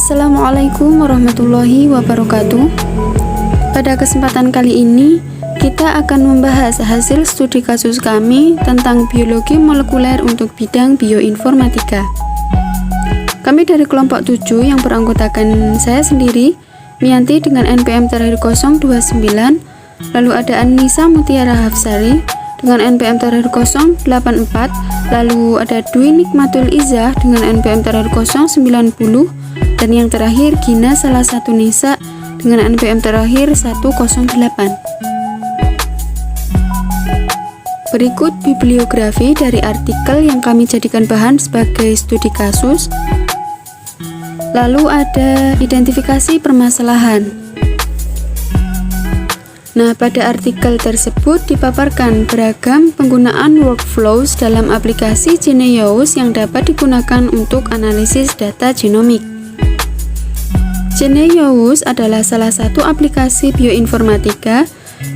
Assalamualaikum warahmatullahi wabarakatuh. Pada kesempatan kali ini, kita akan membahas hasil studi kasus kami tentang biologi molekuler untuk bidang bioinformatika. Kami dari kelompok 7 yang beranggotakan saya sendiri, Mianti dengan NPM terakhir 029, lalu ada Anissa Mutiara Hafsari dengan NPM terakhir 084, lalu ada Dwi Nikmatul Izzah dengan NPM terakhir 090, dan yang terakhir Gina salah satu Nisa dengan NPM terakhir 108. Berikut bibliografi dari artikel yang kami jadikan bahan sebagai studi kasus. Lalu ada identifikasi permasalahan. Nah, pada artikel tersebut dipaparkan beragam penggunaan workflows dalam aplikasi Geneos yang dapat digunakan untuk analisis data genomik. Geneos adalah salah satu aplikasi bioinformatika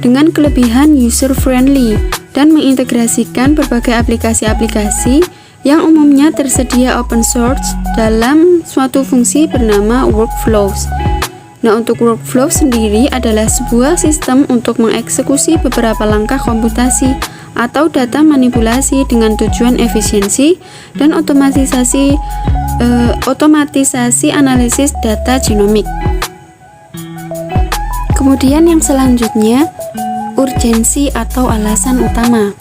dengan kelebihan user-friendly dan mengintegrasikan berbagai aplikasi-aplikasi yang umumnya tersedia open source dalam suatu fungsi bernama workflows. Nah, untuk workflow sendiri adalah sebuah sistem untuk mengeksekusi beberapa langkah komputasi atau data manipulasi dengan tujuan efisiensi dan otomatisasi analisis data genomik. Kemudian yang selanjutnya, urgensi atau alasan utama.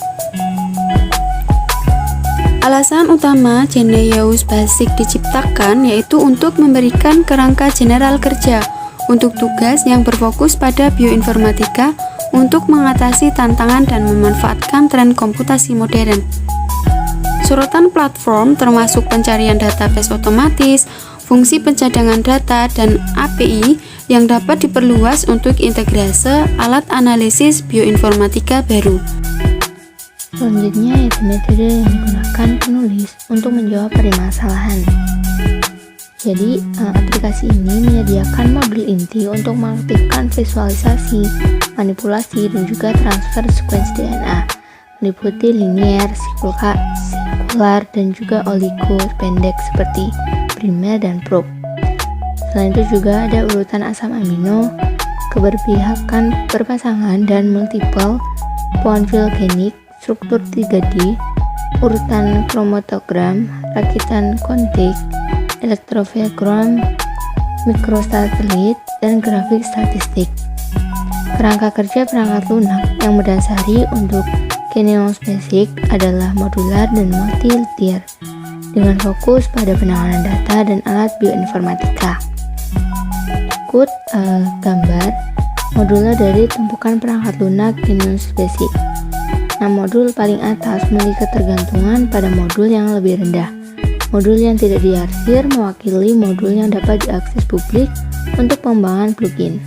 Alasan utama Geneos Basic diciptakan yaitu untuk memberikan kerangka general kerja untuk tugas yang berfokus pada bioinformatika untuk mengatasi tantangan dan memanfaatkan tren komputasi modern. Sorotan platform termasuk pencarian database otomatis, fungsi pencadangan data, dan API yang dapat diperluas untuk integrase alat analisis bioinformatika baru. Selanjutnya yaitu metode yang digunakan penulis untuk menjawab permasalahan. Jadi, aplikasi ini menyediakan modul inti untuk mengaktifkan visualisasi, manipulasi, dan juga transfer sequence DNA, meliputi linear, sekular, dan juga oligo pendek seperti primer dan probe. Selain itu juga ada urutan asam amino, keberpihakan berpasangan, dan multiple pohon filogenik, struktur 3D, urutan kromatogram, rakitan kontik, elektrofilgram, mikrosatelit, dan grafik statistik. Kerangka kerja perangkat lunak yang mendasari untuk Geneos Basic adalah modular dan multi-tier dengan fokus pada penanganan data dan alat bioinformatika. Berikut gambar modular dari tumpukan perangkat lunak Geneos Basic. Nah, modul paling atas memiliki ketergantungan pada modul yang lebih rendah. Modul yang tidak diarsir mewakili modul yang dapat diakses publik untuk pengembangan plugin.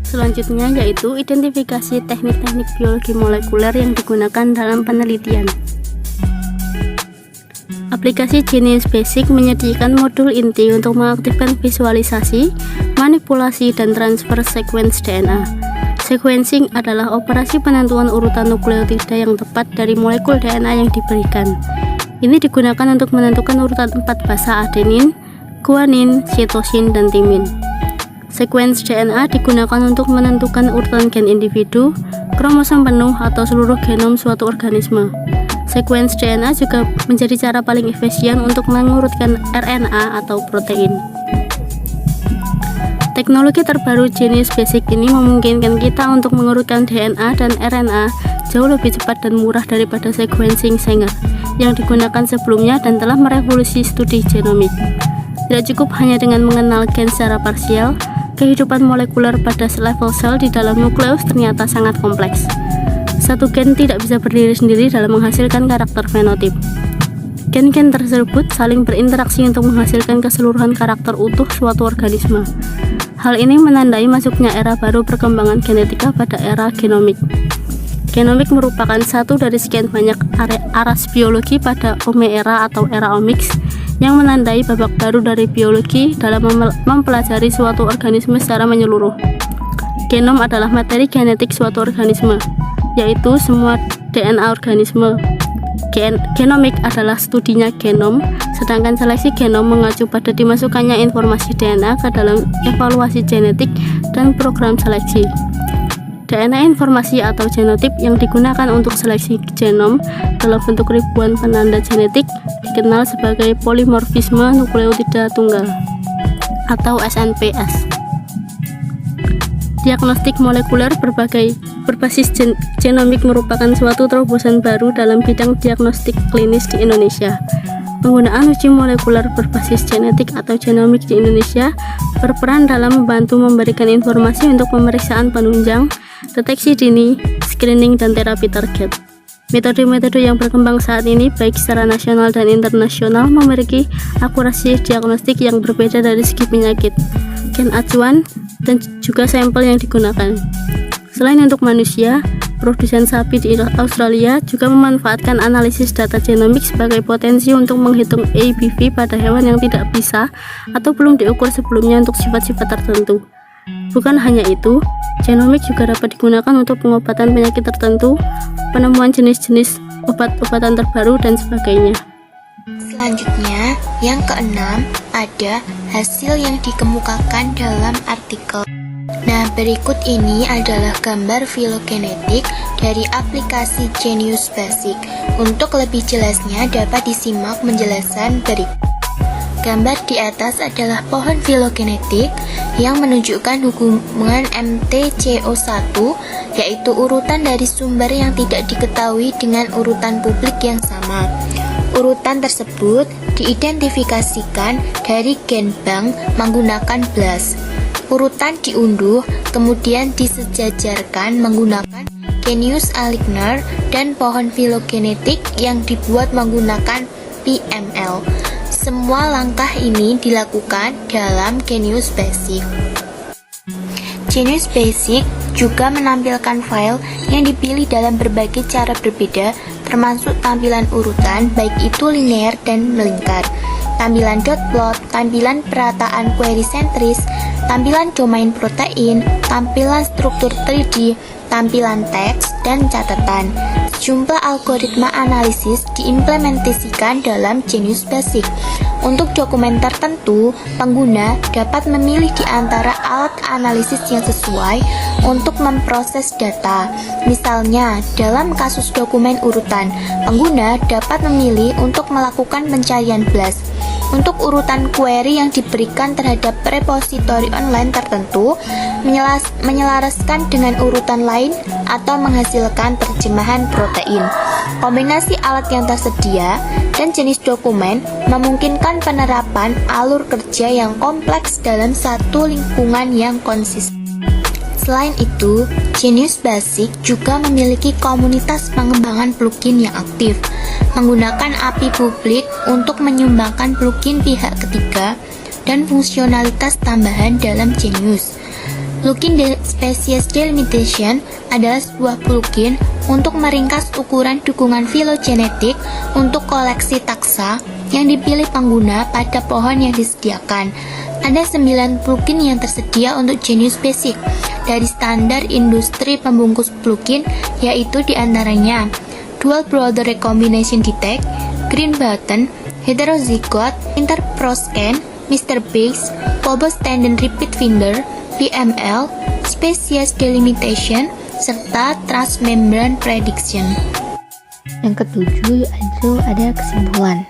Selanjutnya yaitu identifikasi teknik-teknik biologi molekuler yang digunakan dalam penelitian. Aplikasi Geneos Basic menyediakan modul inti untuk mengaktifkan visualisasi, manipulasi, dan transfer sequence DNA. Sequencing adalah operasi penentuan urutan nukleotida yang tepat dari molekul DNA yang diberikan. Ini digunakan untuk menentukan urutan 4 basa adenin, guanin, sitosin, dan timin. Sequence DNA digunakan untuk menentukan urutan gen individu, kromosom penuh, atau seluruh genom suatu organisme. Sequence DNA juga menjadi cara paling efisien untuk mengurutkan RNA atau protein. Teknologi terbaru Geneos Basic ini memungkinkan kita untuk mengurutkan DNA dan RNA jauh lebih cepat dan murah daripada sequencing Sanger yang digunakan sebelumnya dan telah merevolusi studi genomik. Tidak cukup hanya dengan mengenal gen secara parsial, kehidupan molekuler pada level sel di dalam nukleus ternyata sangat kompleks. Satu gen tidak bisa berdiri sendiri dalam menghasilkan karakter fenotip. Gen-gen tersebut saling berinteraksi untuk menghasilkan keseluruhan karakter utuh suatu organisme. Hal ini menandai masuknya era baru perkembangan genetika pada era genomik. Genomik merupakan satu dari sekian banyak aras biologi pada Ome era atau era Omics yang menandai babak baru dari biologi dalam mempelajari suatu organisme secara menyeluruh. Genom adalah materi genetik suatu organisme, yaitu semua DNA organisme. Genomik adalah studinya genom, sedangkan seleksi genom mengacu pada dimasukkannya informasi DNA ke dalam evaluasi genetik dan program seleksi. DNA informasi atau genotip yang digunakan untuk seleksi genom dalam bentuk ribuan penanda genetik dikenal sebagai polimorfisme nukleotida tunggal atau SNPS. Diagnostik molekuler berbasis genomik merupakan suatu terobosan baru dalam bidang diagnostik klinis di Indonesia. Penggunaan uji molekuler berbasis genetik atau genomik di Indonesia berperan dalam membantu memberikan informasi untuk pemeriksaan penunjang, deteksi dini, screening, dan terapi target. Metode-metode yang berkembang saat ini baik secara nasional dan internasional memiliki akurasi diagnostik yang berbeda dari segi penyakit, gen acuan, dan juga sampel yang digunakan. Selain untuk manusia, produsen sapi di Australia juga memanfaatkan analisis data genomik sebagai potensi untuk menghitung ABV pada hewan yang tidak bisa atau belum diukur sebelumnya untuk sifat-sifat tertentu. Bukan hanya itu, genomik juga dapat digunakan untuk pengobatan penyakit tertentu, penemuan jenis-jenis obat-obatan terbaru, dan sebagainya. Selanjutnya, yang keenam, ada hasil yang dikemukakan dalam artikel. Nah, berikut ini adalah gambar filogenetik dari aplikasi Genius Basic. Untuk lebih jelasnya dapat disimak penjelasan berikut. Gambar di atas adalah pohon filogenetik yang menunjukkan hubungan MTCO1, yaitu urutan dari sumber yang tidak diketahui dengan urutan publik yang sama. Urutan tersebut diidentifikasikan dari gen bank menggunakan BLAST. Urutan diunduh, kemudian disejajarkan menggunakan Genius Aligner dan pohon filogenetik yang dibuat menggunakan PML. Semua langkah ini dilakukan dalam Genius Basic. Genius Basic juga menampilkan file yang dipilih dalam berbagai cara berbeda, termasuk tampilan urutan, baik itu linear dan melingkar, tampilan dot plot, tampilan perataan query sentris, tampilan domain protein, tampilan struktur 3D, tampilan teks, dan catatan. Sejumlah algoritma analisis diimplementasikan dalam Genius Basic. Untuk dokumen tertentu, pengguna dapat memilih di antara alat analisis yang sesuai untuk memproses data. Misalnya, dalam kasus dokumen urutan, pengguna dapat memilih untuk melakukan pencarian BLAST. Untuk urutan query yang diberikan terhadap repositori online tertentu, menyelaraskan dengan urutan lain atau menghasilkan terjemahan protein. Kombinasi alat yang tersedia dan jenis dokumen memungkinkan penerapan alur kerja yang kompleks dalam satu lingkungan yang konsisten. Selain itu, Genius Basic juga memiliki komunitas pengembangan plugin yang aktif, menggunakan API publik untuk menyumbangkan plugin pihak ketiga dan fungsionalitas tambahan dalam Genius. Plugin Species Delimitation adalah sebuah plugin untuk meringkas ukuran dukungan filogenetik untuk koleksi taksa yang dipilih pengguna pada pohon yang disediakan. Ada 9 plugin yang tersedia untuk Genius Basic dari standar industri pembungkus plugin, yaitu diantaranya Dual Brother Recombination Detect, Green Button, Heterozygote, Interproscan, Mr. Base, Phobos Tendon Repeat Finder, PML, Species Delimitation, serta Transmembrane Prediction. Yang ketujuh yaitu ada kesimpulan.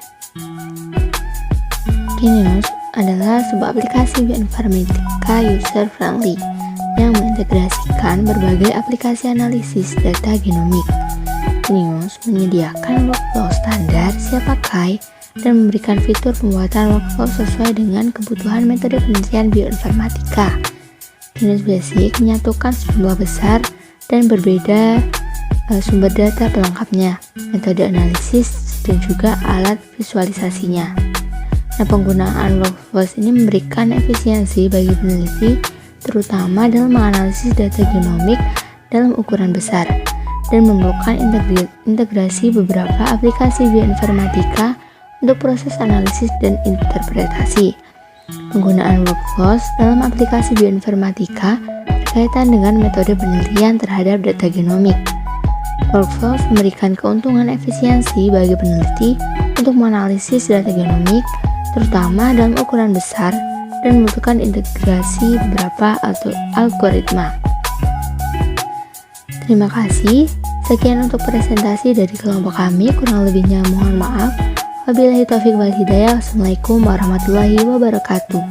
Genius adalah sebuah aplikasi bioinformatika user-friendly yang mengintegrasikan berbagai aplikasi analisis data genomik. Genius menyediakan workflow standar siap pakai dan memberikan fitur pembuatan workflow sesuai dengan kebutuhan metode penelitian bioinformatika. Genius Basic menyatukan sejumlah besar dan berbeda sumber data pelengkapnya, metode analisis, dan juga alat visualisasinya. Nah, penggunaan workflows ini memberikan efisiensi bagi peneliti, terutama dalam menganalisis data genomik dalam ukuran besar, dan memerlukan integrasi beberapa aplikasi bioinformatika untuk proses analisis dan interpretasi. Penggunaan workflows dalam aplikasi bioinformatika berkaitan dengan metode penelitian terhadap data genomik. Workflows memberikan keuntungan efisiensi bagi peneliti untuk menganalisis data genomik, terutama dalam ukuran besar, dan membutuhkan integrasi beberapa algoritma. Terima kasih. Sekian untuk presentasi dari kelompok kami, kurang lebihnya mohon maaf. Wabillahi taufiq wal hidayah. Wassalamualaikum warahmatullahi wabarakatuh.